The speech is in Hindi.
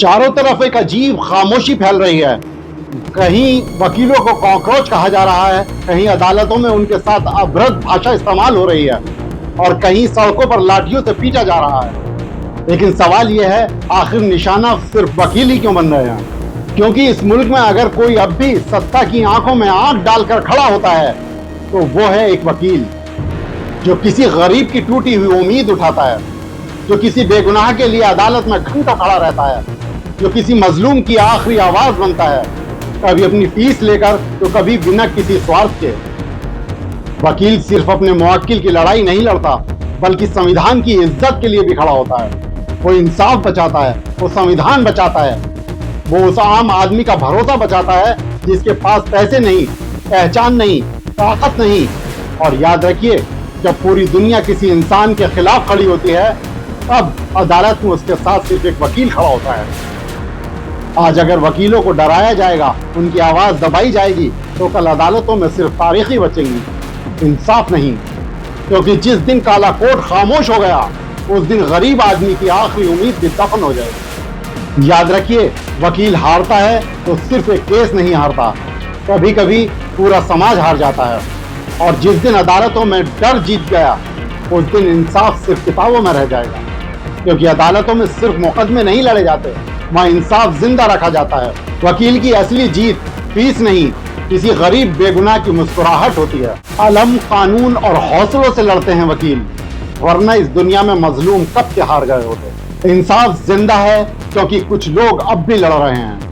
चारों तरफ एक अजीब खामोशी फैल रही है। कहीं वकीलों को कॉकरोच कहा जा रहा है, कहीं अदालतों में उनके साथ अभद्र भाषा इस्तेमाल हो रही है और कहीं सड़कों पर लाठियों से पीटा जा रहा है। लेकिन सवाल यह है, आखिर निशाना सिर्फ वकील ही क्यों बन रहे हैं? क्योंकि इस मुल्क में अगर कोई अब भी सत्ता की आंखों में आंख डालकर खड़ा होता है तो वो है एक वकील, जो किसी गरीब की टूटी हुई उम्मीद उठाता है, जो किसी बेगुनाह के लिए अदालत में घंटों खड़ा रहता है, जो किसी मजलूम की आखिरी आवाज बनता है, कभी अपनी फीस लेकर तो कभी बिना किसी स्वार्थ के। वकील सिर्फ अपने मुवक्किल की लड़ाई नहीं लड़ता, बल्कि संविधान की इज्जत के लिए भी खड़ा होता है। वो इंसाफ बचाता है, वो संविधान बचाता है, वो उस आम आदमी का भरोसा बचाता है जिसके पास पैसे नहीं, पहचान नहीं, ताकत नहीं। और याद रखिए, जब पूरी दुनिया किसी इंसान के खिलाफ खड़ी होती है, तब अदालत में उसके साथ सिर्फ एक वकील खड़ा होता है। आज अगर वकीलों को डराया जाएगा, उनकी आवाज दबाई जाएगी, तो कल अदालतों में सिर्फ तारीखें बचेंगी, इंसाफ नहीं। क्योंकि जिस दिन काला कोट खामोश हो गया, उस दिन गरीब आदमी की आखिरी उम्मीद भी दफन हो जाएगी। याद रखिए, वकील हारता है तो सिर्फ एक केस नहीं हारता, कभी कभी पूरा समाज हार जाता है। और जिस दिन अदालतों में डर जीत गया, उस दिन इंसाफ सिर्फ किताबों में रह जाएगा। क्योंकि अदालतों में सिर्फ मुकदमे नहीं लड़े जाते, वहाँ इंसाफ जिंदा रखा जाता है। वकील की असली जीत फीस नहीं, किसी गरीब बेगुनाह की मुस्कुराहट होती है। अलम, कानून और हौसलों से लड़ते हैं वकील, वरना इस दुनिया में मजलूम कब के हार गए होते। इंसाफ जिंदा है क्योंकि कुछ लोग अब भी लड़ रहे हैं।